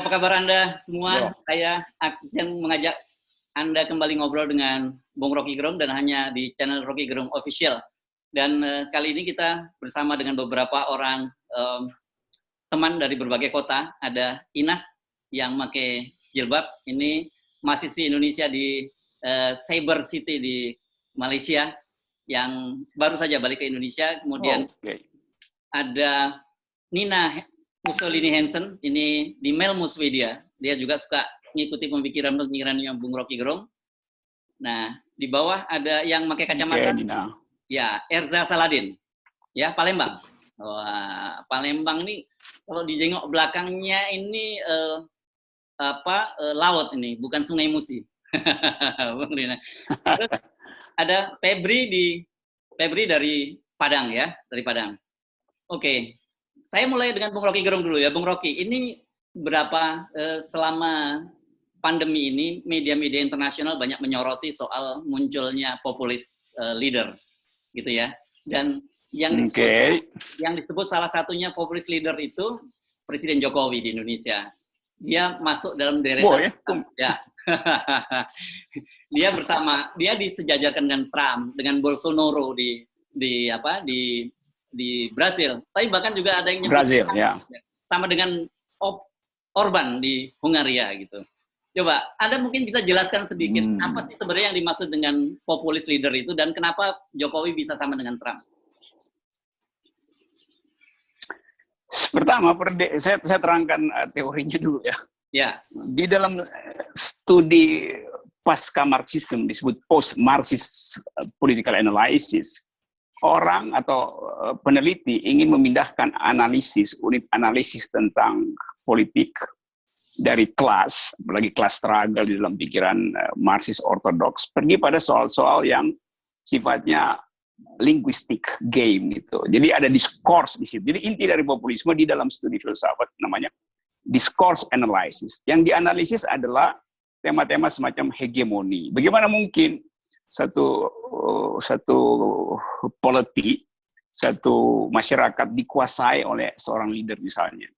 apa kabar Anda semua? Ya. Saya akan mengajak Anda kembali ngobrol dengan Bung Rocky Gerung dan hanya di channel Rocky Gerung Official. Dan kali ini kita bersama dengan beberapa orang teman dari berbagai kota. Ada Inas yang pakai jilbab, ini mahasiswi Indonesia di Cyber City di Malaysia yang baru saja balik ke Indonesia. Kemudian ada Nina Mussolini Hansen, ini di Melmus Media. Dia juga suka ngikuti pemikiran-pemikirannya Bung Rocky Gerung. Nah, di bawah ada yang pakai kacamata. Ya, Erza Saladin. Ya, Palembang. Wah, Palembang ini kalau dijengok belakangnya ini laut ini, bukan Sungai Musi. Bung Rina. Terus ada Febri dari Padang ya, dari Padang. Oke. Saya mulai dengan Bung Rocky Gerung dulu ya, Bung Rocky. Ini selama pandemi ini media-media internasional banyak menyoroti soal munculnya populis leader, gitu ya. Dan yang disebut salah satunya populis leader itu Presiden Jokowi di Indonesia. Dia masuk dalam deretan ya. Dia disejajarkan dengan Trump, dengan Bolsonaro di Brasil, tapi bahkan juga ada yang nyebut Brasil, ya. sama dengan Orban di Hungaria gitu. Coba Anda mungkin bisa jelaskan sedikit apa sih sebenarnya yang dimaksud dengan populis leader itu dan kenapa Jokowi bisa sama dengan Trump? Pertama, saya terangkan teorinya dulu ya. Ya. Di dalam studi pasca Marxism disebut post Marxist political analysis. Orang atau peneliti ingin memindahkan unit analisis tentang politik dari kelas, apalagi kelas struggle di dalam pikiran Marxist ortodoks, pergi pada soal-soal yang sifatnya linguistic game gitu. Jadi ada discourse di situ. Jadi inti dari populisme di dalam studi filsafat namanya discourse analysis. Yang dianalisis adalah tema-tema semacam hegemoni. Bagaimana mungkin satu politi, satu masyarakat dikuasai oleh seorang leader misalnya.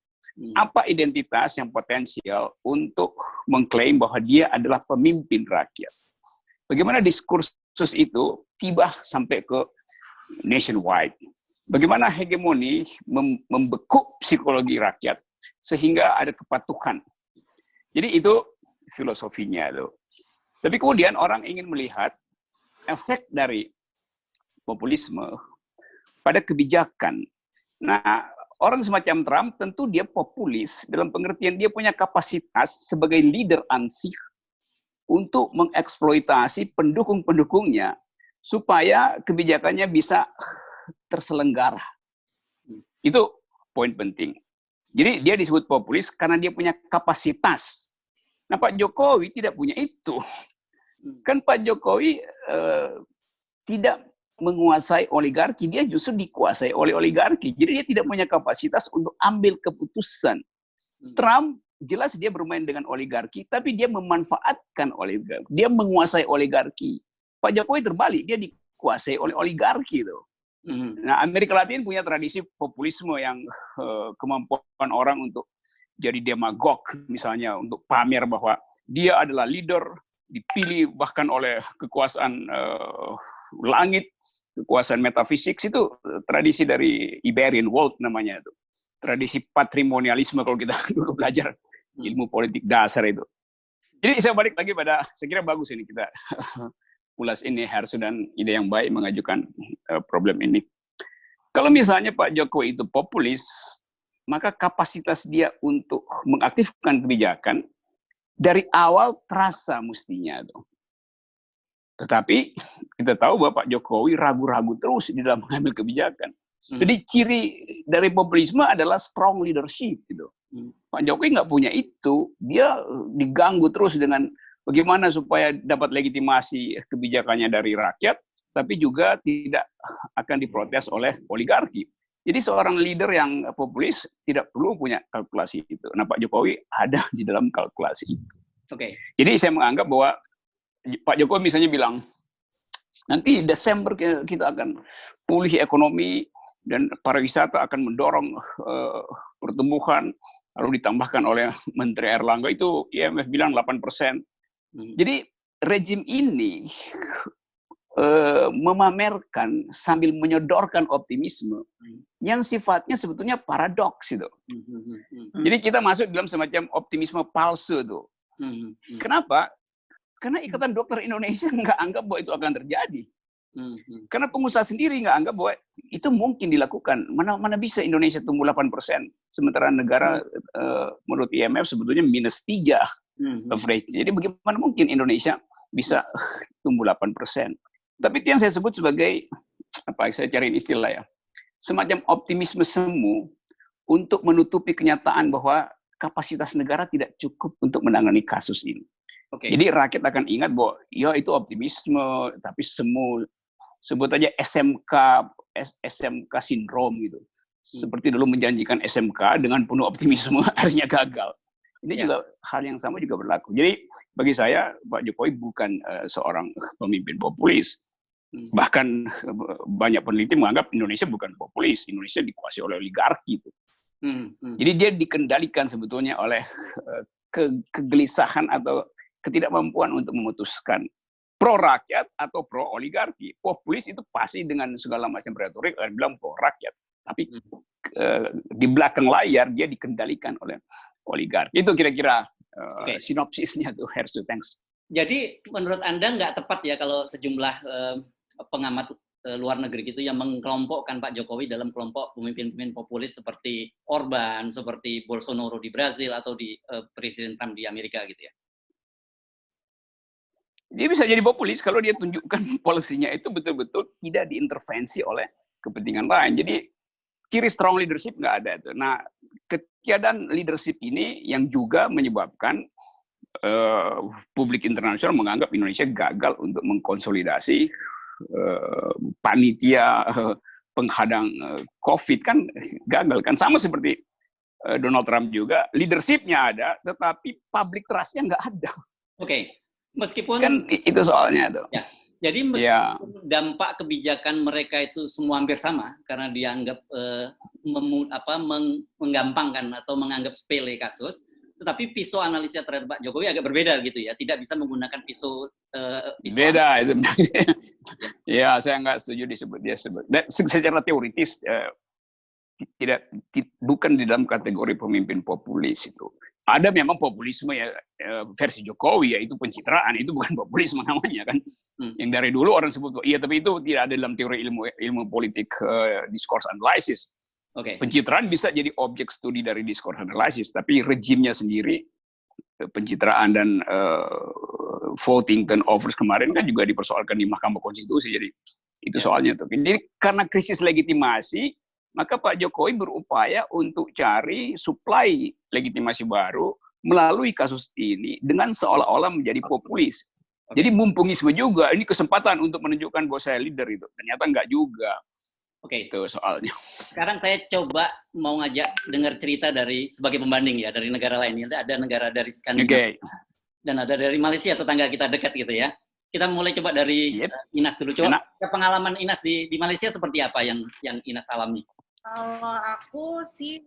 Apa identitas yang potensial untuk mengklaim bahwa dia adalah pemimpin rakyat? Bagaimana diskursus itu tiba sampai ke nationwide? Bagaimana hegemoni membekuk psikologi rakyat sehingga ada kepatuhan? Jadi itu filosofinya tuh. Tapi kemudian orang ingin melihat efek dari populisme pada kebijakan. Nah, orang semacam Trump tentu dia populis dalam pengertian dia punya kapasitas sebagai leader ansih untuk mengeksploitasi pendukung-pendukungnya supaya kebijakannya bisa terselenggara. Itu poin penting. Jadi dia disebut populis karena dia punya kapasitas. Nah, Pak Jokowi tidak punya itu. Kan Pak Jokowi tidak menguasai oligarki, dia justru dikuasai oleh oligarki. Jadi dia tidak punya kapasitas untuk ambil keputusan. Trump jelas dia bermain dengan oligarki, tapi dia memanfaatkan oligarki. Dia menguasai oligarki. Pak Jokowi terbalik, dia dikuasai oleh oligarki itu. Nah, Amerika Latin punya tradisi populisme yang kemampuan orang untuk jadi demagog, misalnya untuk pamer bahwa dia adalah leader, dipilih bahkan oleh kekuasaan langit, kekuasaan metafisik. Itu tradisi dari Iberian World namanya itu. Tradisi patrimonialisme kalau kita dulu belajar ilmu politik dasar itu. Jadi saya balik lagi pada, saya kira bagus ini kita ulas ini, Hersu, dan ide yang baik mengajukan problem ini. Kalau misalnya Pak Jokowi itu populis, maka kapasitas dia untuk mengaktifkan kebijakan dari awal terasa mestinya. Tetapi kita tahu bahwa Pak Jokowi ragu-ragu terus di dalam mengambil kebijakan. Jadi ciri dari populisme adalah strong leadership. Gitu. Pak Jokowi nggak punya itu, dia diganggu terus dengan bagaimana supaya dapat legitimasi kebijakannya dari rakyat, tapi juga tidak akan diprotes oleh oligarki. Jadi seorang leader yang populis tidak perlu punya kalkulasi itu. Nah, Pak Jokowi ada di dalam kalkulasi itu. Oke. Jadi saya menganggap bahwa Pak Jokowi misalnya bilang, nanti Desember kita akan pulih ekonomi dan pariwisata akan mendorong pertumbuhan, lalu ditambahkan oleh Menteri Erlangga itu IMF bilang 8%. Jadi rejim ini memamerkan sambil menyodorkan optimisme yang sifatnya sebetulnya paradoks itu. Jadi kita masuk dalam semacam optimisme palsu itu. Kenapa? Karena Ikatan Dokter Indonesia nggak anggap bahwa itu akan terjadi. Karena pengusaha sendiri nggak anggap bahwa itu mungkin dilakukan. Mana bisa Indonesia tumbuh 8%, sementara negara menurut IMF sebetulnya -3 average. Jadi bagaimana mungkin Indonesia bisa tumbuh 8%? Tapi itu yang saya sebut sebagai, saya cariin istilah ya, semacam optimisme semu untuk menutupi kenyataan bahwa kapasitas negara tidak cukup untuk menangani kasus ini. Jadi rakyat akan ingat bahwa ya itu optimisme, tapi semu, sebut aja SMK sindrom gitu. Seperti dulu menjanjikan SMK dengan penuh optimisme, akhirnya gagal. Ini juga hal yang sama juga berlaku. Jadi bagi saya Pak Jokowi bukan seorang pemimpin populis. Bahkan banyak peneliti menganggap Indonesia bukan populis, Indonesia dikuasai oleh oligarki. Jadi dia dikendalikan sebetulnya oleh kegelisahan atau ketidakmampuan untuk memutuskan pro rakyat atau pro oligarki. Populis itu pasti dengan segala macam retorik bilang pro rakyat, tapi di belakang layar dia dikendalikan oleh oligarki. Itu kira-kira sinopsisnya tuh, Hersu. Thanks. Jadi menurut Anda nggak tepat ya kalau sejumlah pengamat luar negeri gitu yang mengkelompokkan Pak Jokowi dalam kelompok pemimpin-pemimpin populis seperti Orban, seperti Bolsonaro di Brazil atau di Presiden Trump di Amerika gitu ya? Dia bisa jadi populis kalau dia tunjukkan polisinya itu betul-betul tidak diintervensi oleh kepentingan lain. Jadi ciri strong leadership nggak ada itu. Nah, ketiadaan leadership ini yang juga menyebabkan publik internasional menganggap Indonesia gagal untuk mengkonsolidasi panitia penghadang COVID, kan gagal kan, sama seperti Donald Trump juga, leadershipnya ada tetapi public trustnya nggak ada. Meskipun kan itu soalnya tuh. Ya. Jadi meskipun dampak kebijakan mereka itu semua hampir sama karena dianggap menggampangkan atau menganggap sepele kasus, tetapi pisau analisa terhadap Pak Jokowi agak berbeda gitu ya, tidak bisa menggunakan pisau beda itu. Ya, saya nggak setuju disebut dia sebut. Dan secara teoritis bukan di dalam kategori pemimpin populis itu. Ada memang populisme ya versi Jokowi, yaitu pencitraan, itu bukan populisme namanya kan. Yang dari dulu orang sebut iya, tapi itu tidak ada dalam teori ilmu politik discourse analysis. Pencitraan bisa jadi objek studi dari discourse analysis, tapi rejimnya sendiri pencitraan dan voting turnovers kemarin kan juga dipersoalkan di Mahkamah Konstitusi. Jadi itu soalnya tuh. Jadi karena krisis legitimasi, maka Pak Jokowi berupaya untuk cari suplai legitimasi baru melalui kasus ini dengan seolah-olah menjadi populis. Jadi mumpungisme juga, ini kesempatan untuk menunjukkan bahwa saya leader itu. Ternyata enggak juga. Itu soalnya. Sekarang saya coba mau ngajak dengar cerita dari sebagai pembanding ya, dari negara lain. Ada negara dari Skandinavia dan ada dari Malaysia, tetangga kita dekat gitu ya. Kita mulai coba dari Inas dulu. Coba pengalaman Inas di Malaysia seperti apa yang Inas alami? Kalau aku sih,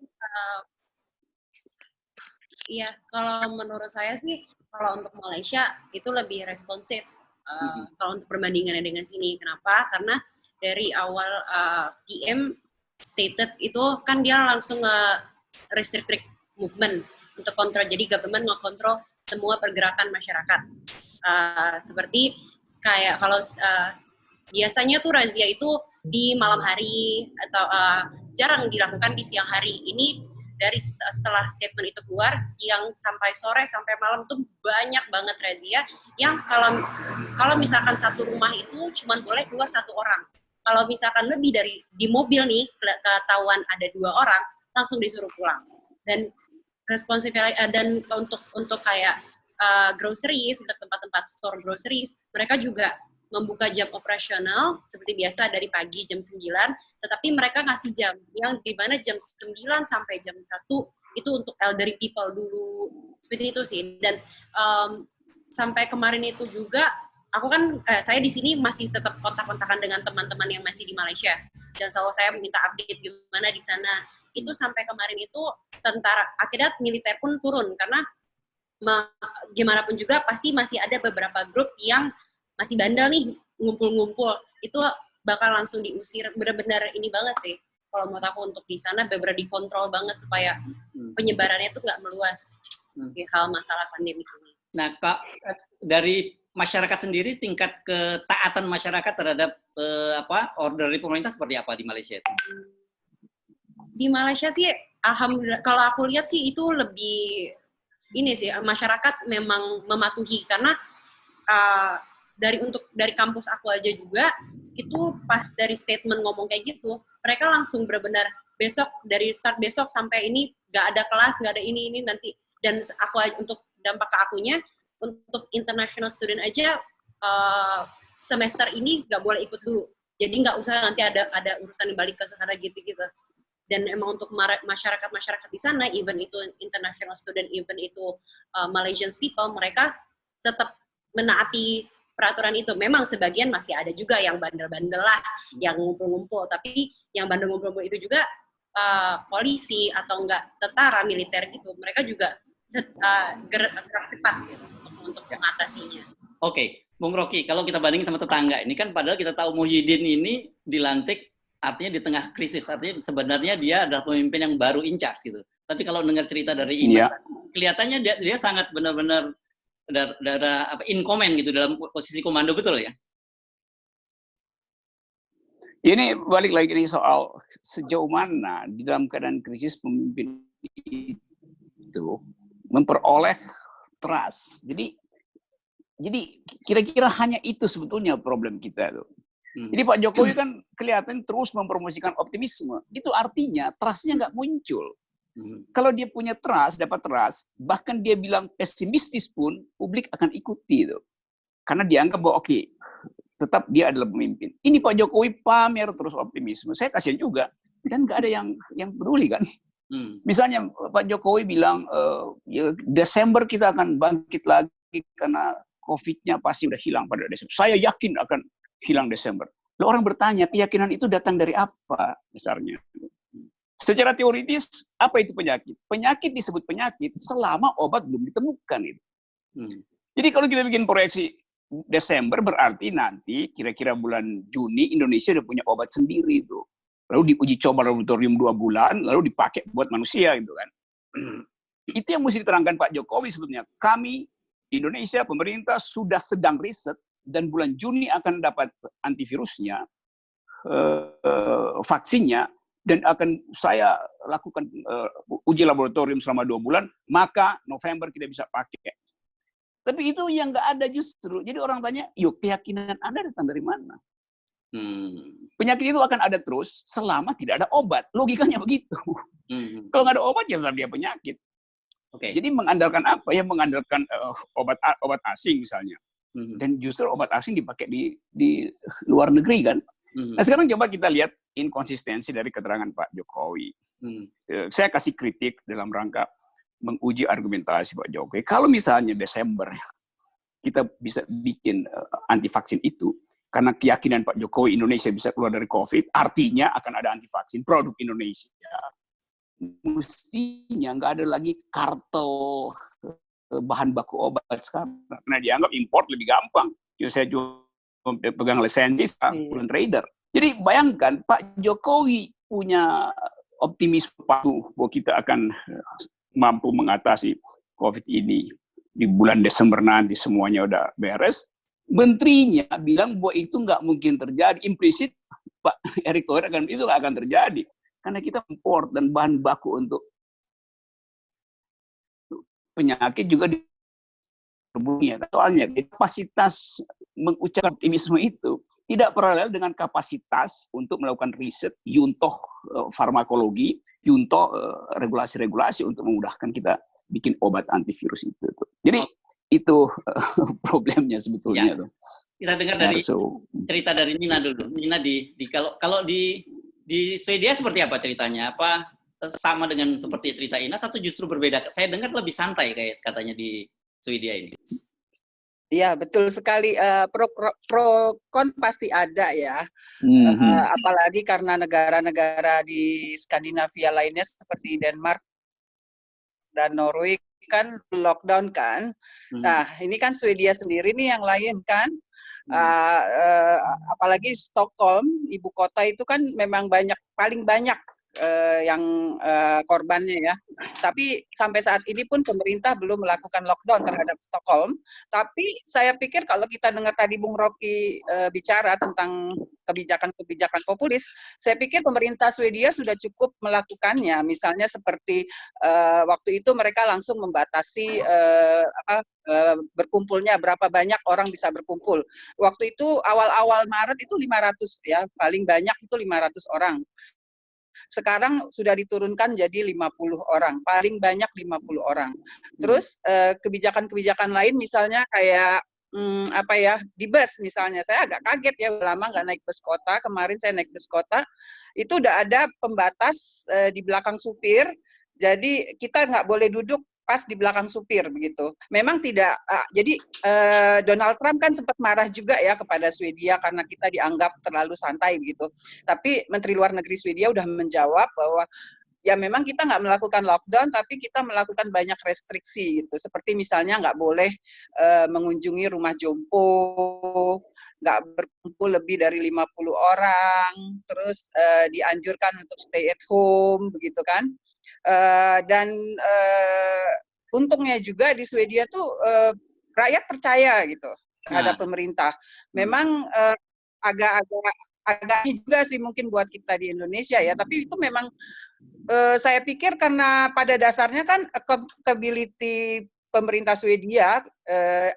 kalau menurut saya sih, kalau untuk Malaysia itu lebih responsif. Kalau untuk perbandingannya dengan sini, kenapa? Karena dari awal PM stated itu kan dia langsung restrict movement untuk kontrol. Jadi government ngekontrol semua pergerakan masyarakat. Seperti kayak kalau biasanya tuh razia itu di malam hari atau jarang dilakukan di siang hari. Ini dari setelah statement itu keluar, siang sampai sore sampai malam tuh banyak banget razia yang kalau misalkan satu rumah itu cuma boleh keluar satu orang. Kalau misalkan lebih dari di mobil nih ketahuan ada 2 orang, langsung disuruh pulang. Dan responsifnya dan untuk kayak groceries, untuk tempat-tempat store groceries, mereka juga membuka jam operasional seperti biasa dari pagi jam 9, tetapi mereka ngasih jam yang di mana jam 9 sampai jam 1 itu untuk elderly people dulu. Seperti itu sih. Dan sampai kemarin itu juga aku kan saya di sini masih tetap kontak-kontakan dengan teman-teman yang masih di Malaysia, dan selalu saya minta update gimana di sana. itu sampai kemarin itu tentara, akhirnya militer pun turun karena gimana pun juga pasti masih ada beberapa grup yang masih bandel nih ngumpul-ngumpul, itu bakal langsung diusir. Benar-benar ini banget sih kalau menurut aku untuk di sana benar-benar dikontrol banget supaya penyebarannya itu nggak meluas di hal masalah pandemi ini. Nah, Kak, dari masyarakat sendiri, tingkat ketaatan masyarakat terhadap order dari pemerintah seperti apa di Malaysia itu? Di Malaysia sih, alhamdulillah, kalau aku lihat sih itu lebih ini sih, masyarakat memang mematuhi karena dari kampus aku aja juga itu pas dari statement ngomong kayak gitu, mereka langsung benar-benar besok, dari start besok sampai ini nggak ada kelas, nggak ada ini nanti. Dan aku untuk dampak ke akunya, untuk international student aja semester ini nggak boleh ikut dulu. Jadi nggak usah nanti ada urusan yang balik ke sana gitu-gitu. Dan emang untuk masyarakat di sana, even itu international student, even itu Malaysian people, mereka tetap menaati peraturan itu. Memang sebagian masih ada juga yang bandel-bandel lah, yang ngumpul-ngumpul. Tapi yang bandel-ngumpul itu juga polisi atau enggak tentara militer gitu. Mereka juga gerak cepat gitu, untuk mengatasinya. Oke, Bung Rocky, kalau kita bandingin sama tetangga, ini kan padahal kita tahu Muhyiddin ini dilantik artinya di tengah krisis, artinya sebenarnya dia adalah pemimpin yang baru in charge gitu. Tapi kalau dengar cerita dari Ina, kelihatannya dia sangat benar-benar in command gitu, dalam posisi komando, betul ya? Ini balik lagi nih soal sejauh mana di dalam keadaan krisis pemimpin itu memperoleh trust. Jadi kira-kira hanya itu sebetulnya problem kita tuh. Jadi Pak Jokowi kan kelihatan terus mempromosikan optimisme. Itu artinya trust-nya nggak muncul. Kalau dia punya trust, dapat trust, bahkan dia bilang pesimistis pun publik akan ikuti itu. Karena dianggap bahwa oke, tetap dia adalah pemimpin. Ini Pak Jokowi pamer terus optimisme. Saya kasihan juga. Dan nggak ada yang peduli kan. Misalnya Pak Jokowi bilang ya, Desember kita akan bangkit lagi karena COVID-nya pasti udah hilang pada Desember. Saya yakin akan hilang Desember. Lalu orang bertanya, keyakinan itu datang dari apa dasarnya? Secara teoritis, apa itu penyakit? Penyakit disebut penyakit selama obat belum ditemukan. Itu. Jadi kalau kita bikin proyeksi Desember, berarti nanti kira-kira bulan Juni Indonesia udah punya obat sendiri itu. Lalu diuji coba laboratorium 2 bulan, lalu dipakai buat manusia gitu kan. Itu yang mesti diterangkan Pak Jokowi sebetulnya. Kami, Indonesia, pemerintah sudah sedang riset, dan bulan Juni akan dapat antivirusnya, vaksinnya, dan akan saya lakukan uji laboratorium selama 2 bulan, maka November kita bisa pakai. Tapi itu yang nggak ada justru. Jadi orang tanya, yuk keyakinan Anda datang dari mana? Penyakit itu akan ada terus selama tidak ada obat. Logikanya begitu. Kalau nggak ada obat, ya tetap dia penyakit. Jadi mengandalkan apa? Ya mengandalkan obat asing misalnya. Dan justru obat asing dipakai di luar negeri kan. Nah sekarang coba kita lihat inkonsistensi dari keterangan Pak Jokowi. Saya kasih kritik dalam rangka menguji argumentasi Pak Jokowi. Kalau misalnya Desember kita bisa bikin anti vaksin itu, karena keyakinan Pak Jokowi Indonesia bisa keluar dari COVID, artinya akan ada anti vaksin produk Indonesia. Mestinya nggak ada lagi kartel bahan baku obat sekarang. Karena dianggap import lebih gampang. Saya juga pegang lisensi, bukan trader. Jadi bayangkan Pak Jokowi punya optimisme bahwa kita akan mampu mengatasi COVID ini di bulan Desember nanti semuanya udah beres. Menterinya bilang bahwa itu nggak mungkin terjadi. Implisit Pak Erick Thohir akan itu nggak akan terjadi karena kita import dan bahan baku untuk penyakit juga di tubuhnya. Soalnya kapasitas mengucapkan optimisme itu tidak paralel dengan kapasitas untuk melakukan riset, yuntoh farmakologi, yuntoh regulasi-regulasi untuk memudahkan kita bikin obat antivirus itu. Jadi itu problemnya sebetulnya. Ya. Kita dengar dari cerita dari Nina dulu. Nina kalau di Swedia seperti apa ceritanya? Apa sama dengan seperti cerita Ina, satu justru berbeda? Saya dengar lebih santai kayak katanya di Swedia ini. Iya, betul sekali. Pro kon pasti ada ya. Apalagi karena negara-negara di Skandinavia lainnya seperti Denmark dan Norway kan lockdown kan. Nah, ini kan Swedia sendiri nih yang lain kan. Apalagi Stockholm, ibu kota itu kan memang paling banyak yang korbannya ya. Tapi sampai saat ini pun pemerintah belum melakukan lockdown terhadap Stockholm. Tapi saya pikir kalau kita dengar tadi Bung Rocky bicara tentang kebijakan-kebijakan populis, saya pikir pemerintah Swedia sudah cukup melakukannya. Misalnya seperti waktu itu mereka langsung membatasi berkumpulnya, berapa banyak orang bisa berkumpul. Waktu itu awal-awal Maret itu 500 ya, paling banyak itu 500 orang. Sekarang sudah diturunkan jadi 50 orang, paling banyak 50 orang. Terus kebijakan-kebijakan lain misalnya kayak apa ya, di bus misalnya, saya agak kaget ya, lama nggak naik bus kota, kemarin saya naik bus kota, itu udah ada pembatas di belakang supir, jadi kita nggak boleh duduk pas di belakang supir begitu. Memang tidak, jadi Donald Trump kan sempat marah juga ya kepada Swedia karena kita dianggap terlalu santai begitu. Tapi Menteri Luar Negeri Swedia udah menjawab bahwa ya memang kita nggak melakukan lockdown, tapi kita melakukan banyak restriksi gitu. Seperti misalnya nggak boleh mengunjungi rumah jompo, nggak berkumpul lebih dari 50 orang, terus dianjurkan untuk stay at home begitu kan. Dan untungnya juga di Swedia tuh rakyat percaya gitu terhadap pemerintah. Memang agak juga sih mungkin buat kita di Indonesia ya, tapi itu memang saya pikir karena pada dasarnya kan accountability pemerintah Swedia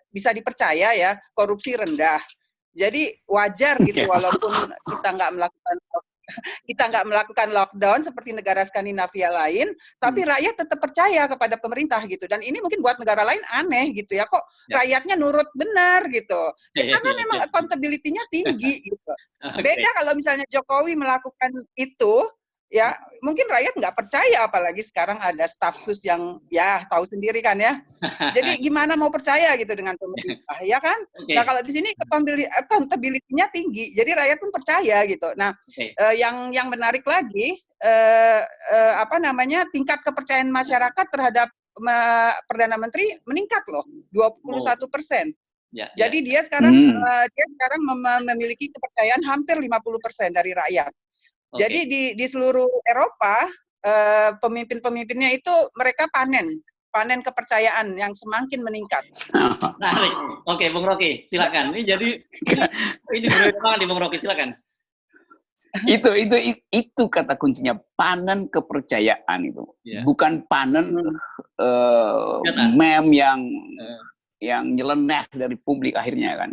bisa dipercaya ya, korupsi rendah. Jadi wajar gitu walaupun kita nggak melakukan lockdown seperti negara Skandinavia lain, tapi rakyat tetap percaya kepada pemerintah gitu. Dan ini mungkin buat negara lain aneh gitu ya, kok rakyatnya nurut benar gitu. Karena memang accountability-nya tinggi gitu. Beda kalau misalnya Jokowi melakukan itu, ya mungkin rakyat nggak percaya, apalagi sekarang ada staf sus yang ya tahu sendiri kan ya. Jadi gimana mau percaya gitu dengan pemerintah, ya kan? Nah kalau di sini accountability-nya tinggi, jadi rakyat pun percaya gitu. Nah yang menarik lagi apa namanya, tingkat kepercayaan masyarakat terhadap Perdana Menteri meningkat loh, 21%. Jadi dia sekarang memiliki kepercayaan hampir 50% dari rakyat. Jadi di seluruh Eropa pemimpin-pemimpinnya itu mereka panen kepercayaan yang semakin meningkat. Nah, oke, Bung Rocky, silakan. Ini jadi ini benar banget nih, Bung Rocky, silakan. Itu kata kuncinya, panen kepercayaan itu, bukan panen meme yang nyeleneh dari publik akhirnya kan.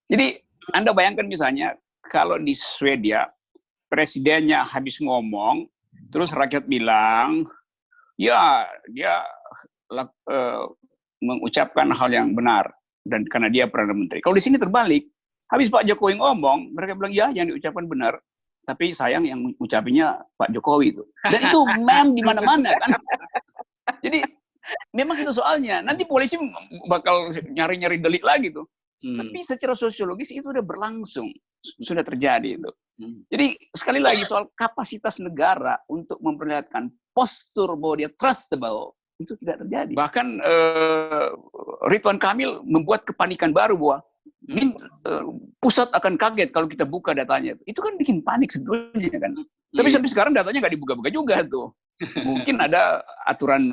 Jadi Anda bayangkan misalnya kalau di Swedia presidennya habis ngomong, terus rakyat bilang, ya dia mengucapkan hal yang benar dan karena dia Perdana Menteri. Kalau di sini terbalik, habis Pak Jokowi ngomong, mereka bilang ya yang diucapkan benar, tapi sayang yang ucapinya Pak Jokowi itu. Dan itu meme di mana-mana kan. Jadi memang itu soalnya. Nanti polisi bakal nyari-nyari delik lagi tuh. Tapi secara sosiologis itu udah berlangsung, sudah terjadi itu. Jadi sekali lagi soal kapasitas negara untuk memperlihatkan postur bahwa dia trustable itu tidak terjadi. Bahkan Ridwan Kamil membuat kepanikan baru bahwa pusat akan kaget kalau kita buka datanya. Itu kan bikin panik sebetulnya kan. Tapi sampai sekarang datanya nggak dibuka-buka juga tuh. Mungkin ada aturan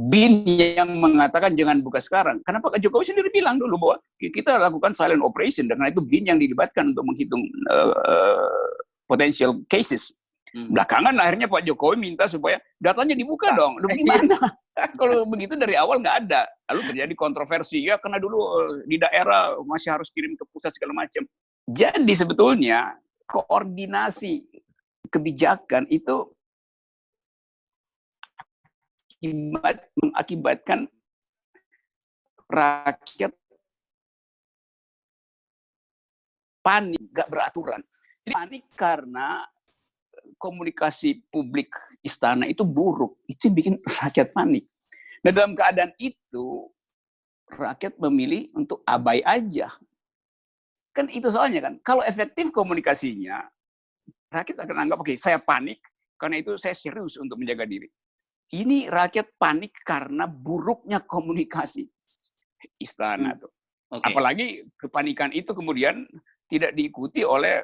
BIN yang mengatakan jangan buka sekarang. Karena Pak Jokowi sendiri bilang dulu bahwa kita lakukan silent operation, karena itu BIN yang dilibatkan untuk menghitung potential cases. Belakangan akhirnya Pak Jokowi minta supaya datanya dibuka dong. Loh, gimana? Kalau begitu dari awal nggak ada. Lalu terjadi kontroversi. Ya karena dulu di daerah masih harus kirim ke pusat segala macam. Jadi sebetulnya koordinasi kebijakan itu mengakibatkan rakyat panik, nggak beraturan. Jadi panik karena komunikasi publik istana itu buruk. Itu yang bikin rakyat panik. Nah dalam keadaan itu, rakyat memilih untuk abai aja. Kan itu soalnya kan. Kalau efektif komunikasinya, rakyat akan anggap, oke, saya panik, karena itu saya serius untuk menjaga diri. Ini rakyat panik karena buruknya komunikasi istana tuh. Okay. Apalagi kepanikan itu kemudian tidak diikuti oleh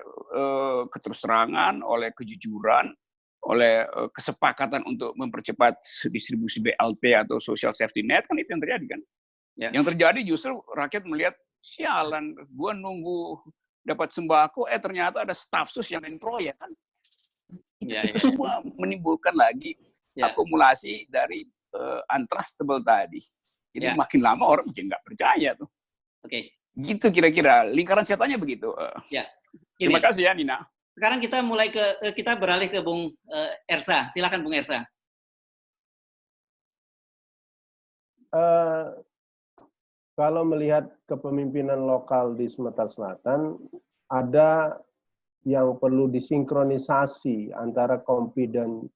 keterus-terangan, oleh kejujuran, oleh kesepakatan untuk mempercepat distribusi BLT atau social safety net, kan itu yang terjadi kan. Ya. Yang terjadi justru rakyat melihat, sialan, gua nunggu dapat sembako, ternyata ada stafsus yang lain proyek kan. Itu semua menimbulkan lagi akumulasi dari untrustable tadi. Jadi makin lama orang jadi nggak percaya tuh. Oke. Gitu kira-kira, lingkaran setannya begitu. Ya. Terima kasih ya Nina. Sekarang kita mulai kita beralih ke Bung Ersa. Silakan Bung Ersa. Kalau melihat kepemimpinan lokal di Sumatera Selatan, ada yang perlu disinkronisasi antara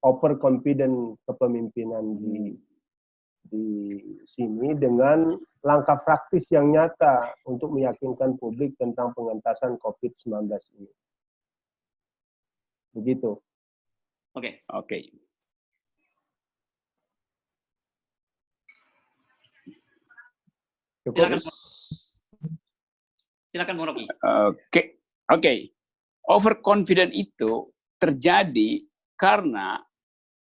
overconfident kepemimpinan di sini dengan langkah praktis yang nyata untuk meyakinkan publik tentang pengentasan COVID-19 ini. Begitu. Oke. Silakan Bung Rocky. Oke. Overconfident itu terjadi karena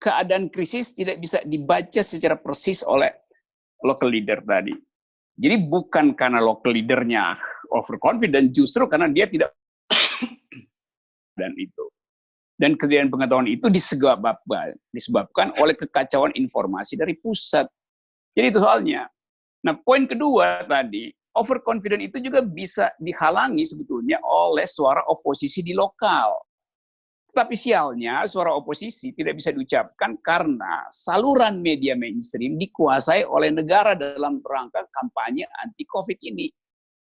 keadaan krisis tidak bisa dibaca secara persis oleh local leader tadi. Jadi bukan karena local leadernya overconfident, justru karena dia tidak dan itu. Dan kejadian pengetahuan itu disebabkan oleh kekacauan informasi dari pusat. Jadi itu soalnya. Nah, poin kedua tadi, overconfident itu juga bisa dihalangi sebetulnya oleh suara oposisi di lokal. Tetapi sialnya suara oposisi tidak bisa diucapkan karena saluran media mainstream dikuasai oleh negara dalam rangka kampanye anti-COVID ini.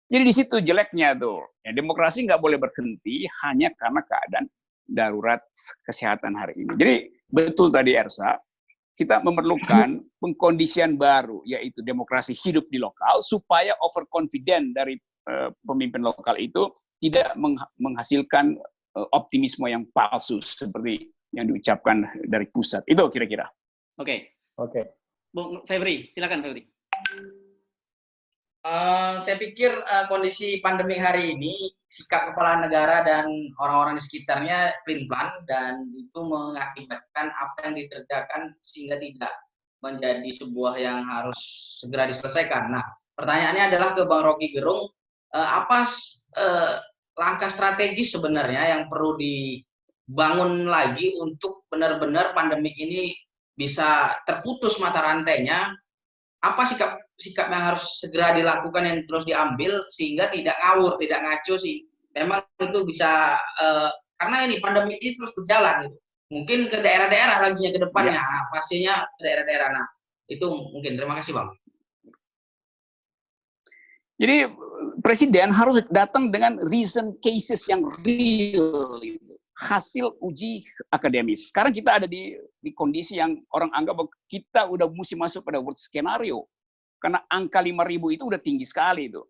Jadi di situ jeleknya tuh. Ya, demokrasi nggak boleh berhenti hanya karena keadaan darurat kesehatan hari ini. Jadi betul tadi Ersa, kita memerlukan pengkondisian baru, yaitu demokrasi hidup di lokal, supaya overconfident dari pemimpin lokal itu tidak menghasilkan optimisme yang palsu seperti yang diucapkan dari pusat. Itu kira-kira. Oke. Bung Febri, silakan Febri. Saya pikir kondisi pandemi hari ini, sikap kepala negara dan orang-orang di sekitarnya pelin-pelan, dan itu mengakibatkan apa yang dikerjakan sehingga tidak menjadi sebuah yang harus segera diselesaikan. Nah, pertanyaannya adalah ke Bang Rocky Gerung, apa langkah strategis sebenarnya yang perlu dibangun lagi untuk benar-benar pandemi ini bisa terputus mata rantainya? Apa sikap yang harus segera dilakukan yang terus diambil sehingga tidak ngawur, tidak ngaco sih. Memang itu bisa karena ini pandemi ini terus berjalan gitu. Mungkin ke daerah-daerah lagi ke depannya, pastinya ke daerah-daerah. Nah, itu mungkin. Terima kasih, Bang. Jadi presiden harus datang dengan recent cases yang real, hasil uji akademis. Sekarang kita ada di kondisi yang orang anggap bahwa kita udah mesti masuk pada worst skenario. Karena angka 5.000 itu udah tinggi sekali itu.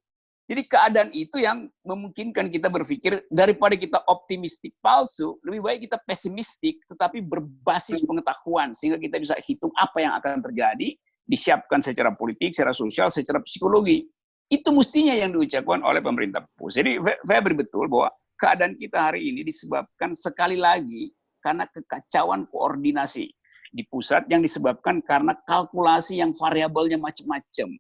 Jadi keadaan itu yang memungkinkan kita berpikir daripada kita optimistik palsu, lebih baik kita pesimistik tetapi berbasis pengetahuan sehingga kita bisa hitung apa yang akan terjadi, disiapkan secara politik, secara sosial, secara psikologi. Itu mestinya yang diucapkan oleh pemerintah pusat. Jadi Febri betul bahwa keadaan kita hari ini disebabkan sekali lagi karena kekacauan koordinasi di pusat yang disebabkan karena kalkulasi yang variabelnya macam-macam.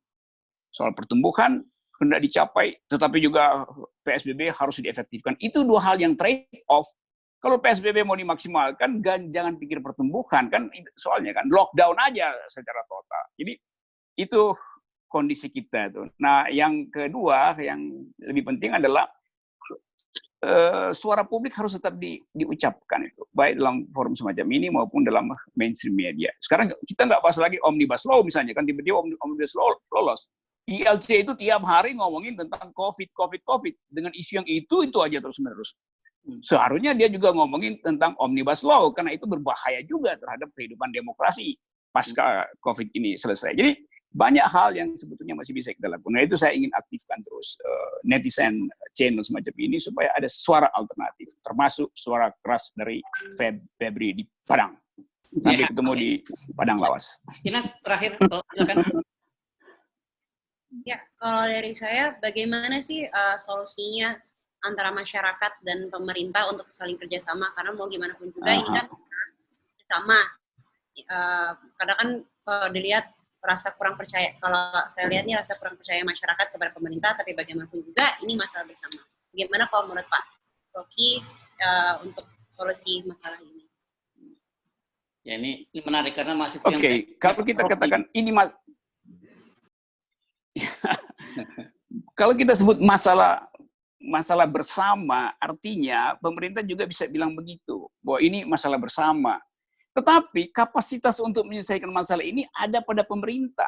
Soal pertumbuhan hendak dicapai, tetapi juga PSBB harus diefektifkan. Itu dua hal yang trade-off. Kalau PSBB mau dimaksimalkan, jangan pikir pertumbuhan, kan soalnya kan lockdown aja secara total. Jadi itu kondisi kita tuh. Nah, yang kedua, yang lebih penting adalah suara publik harus tetap diucapkan itu, baik dalam forum semacam ini maupun dalam mainstream media. Sekarang kita nggak bahas lagi omnibus law misalnya, kan tiba-tiba omnibus law lolos. ILC itu tiap hari ngomongin tentang COVID dengan isu yang itu aja terus-menerus. Seharusnya dia juga ngomongin tentang omnibus law karena itu berbahaya juga terhadap kehidupan demokrasi pasca COVID ini selesai. Jadi banyak hal yang sebetulnya masih bisa kita lakukan. Nah, itu saya ingin aktifkan terus netizen channel semacam ini supaya ada suara alternatif, termasuk suara keras dari Febri di Padang. Sampai ketemu di Padang Lawas. Inas, terakhir, silakan. Ya, kalau dari saya, bagaimana sih solusinya antara masyarakat dan pemerintah untuk saling kerjasama? Karena mau gimana pun juga ini kan sama. Karena kan kalau dilihat rasa kurang percaya, kalau saya lihat ini rasa kurang percaya masyarakat kepada pemerintah, tapi bagaimanapun juga ini masalah bersama. Bagaimana kalau menurut Pak Rocky untuk solusi masalah ini? Ya, ini menarik karena masih. Oke, kalau kita katakan ini kalau kita sebut masalah bersama, artinya pemerintah juga bisa bilang begitu, bahwa ini masalah bersama. Tetapi kapasitas untuk menyelesaikan masalah ini ada pada pemerintah.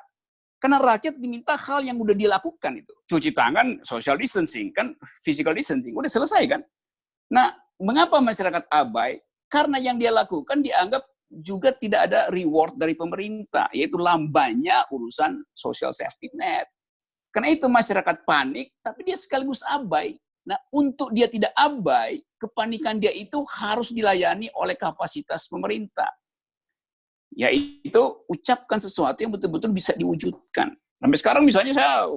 Karena rakyat diminta hal yang udah dilakukan itu. Cuci tangan, social distancing, kan physical distancing, udah selesai kan. Nah, mengapa masyarakat abai? Karena yang dia lakukan dianggap juga tidak ada reward dari pemerintah, yaitu lambannya urusan social safety net. Karena itu masyarakat panik, tapi dia sekaligus abai. Nah, untuk dia tidak abai, kepanikan dia itu harus dilayani oleh kapasitas pemerintah. Yaitu ucapkan sesuatu yang betul-betul bisa diwujudkan. Sampai sekarang misalnya saya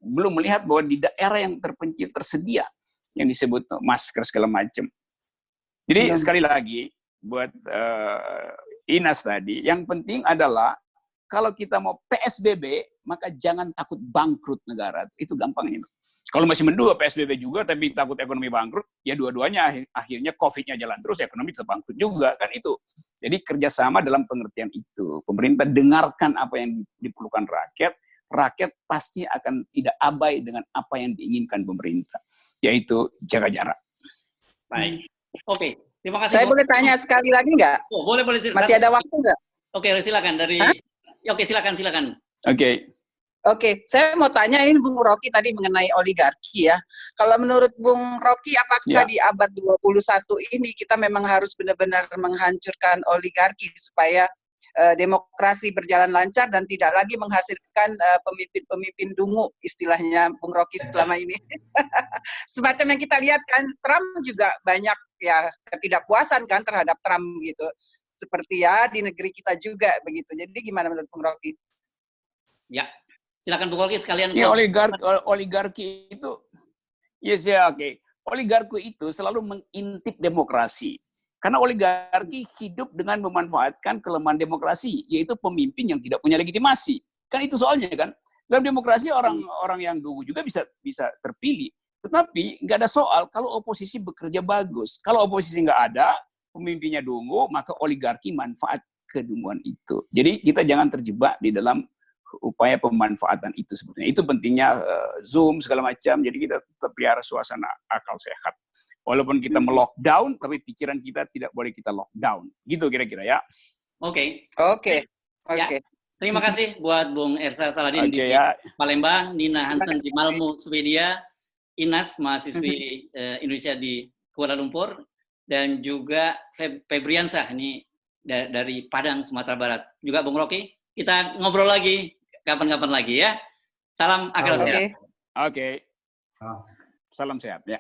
belum melihat bahwa di daerah yang terpencil tersedia yang disebut masker segala macam. Jadi sekali lagi, buat Inas tadi, yang penting adalah kalau kita mau PSBB, maka jangan takut bangkrut negara. Itu gampang ini. Kalau masih mendua PSBB juga, tapi takut ekonomi bangkrut, ya dua-duanya akhirnya COVID-nya jalan terus, ekonomi tetap bangkrut juga, kan itu. Jadi kerjasama dalam pengertian itu. Pemerintah dengarkan apa yang diperlukan rakyat, rakyat pasti akan tidak abai dengan apa yang diinginkan pemerintah, yaitu jaga jarak. Baik. Oke, terima kasih. Saya boleh tanya sekali lagi nggak? Oh, boleh. Masih ada waktu nggak? Oke, silakan dari. Oke, silakan. Oke, saya mau tanya ini Bung Rocky tadi mengenai oligarki ya. Kalau menurut Bung Rocky, apakah di abad 21 ini kita memang harus benar-benar menghancurkan oligarki supaya demokrasi berjalan lancar dan tidak lagi menghasilkan pemimpin-pemimpin dungu, istilahnya Bung Rocky selama ini. Semacam yang kita lihat kan, Trump juga banyak ya ketidakpuasan kan terhadap Trump gitu. Seperti ya di negeri kita juga begitu. Jadi gimana menurut Bung Rocky? Ya. Silakan Bung Rocky sekalian. Ya, oligarki itu, oligarki itu selalu mengintip demokrasi. Karena oligarki hidup dengan memanfaatkan kelemahan demokrasi, yaitu pemimpin yang tidak punya legitimasi. Kan itu soalnya kan. Dalam demokrasi orang yang dulu juga bisa terpilih. Tetapi nggak ada soal kalau oposisi bekerja bagus. Kalau oposisi nggak ada, pemimpinnya dungu, maka oligarki manfaat kedunguan itu. Jadi kita jangan terjebak di dalam upaya pemanfaatan itu sebetulnya. Itu pentingnya Zoom segala macam. Jadi kita tetap pelihara suasana akal sehat. Walaupun kita melockdown, tapi pikiran kita tidak boleh kita lockdown. Gitu kira-kira ya. Oke. Ya, terima kasih buat Bung Ersa Saladin di Palembang, Nina Hansen di Malmo, Swedia, Inas mahasiswi Indonesia di Kuala Lumpur, dan juga Febriansah ini dari Padang, Sumatera Barat. Juga Bung Rocky. Kita ngobrol lagi kapan-kapan lagi ya. Salam akal sehat. Oke. Salam sehat ya.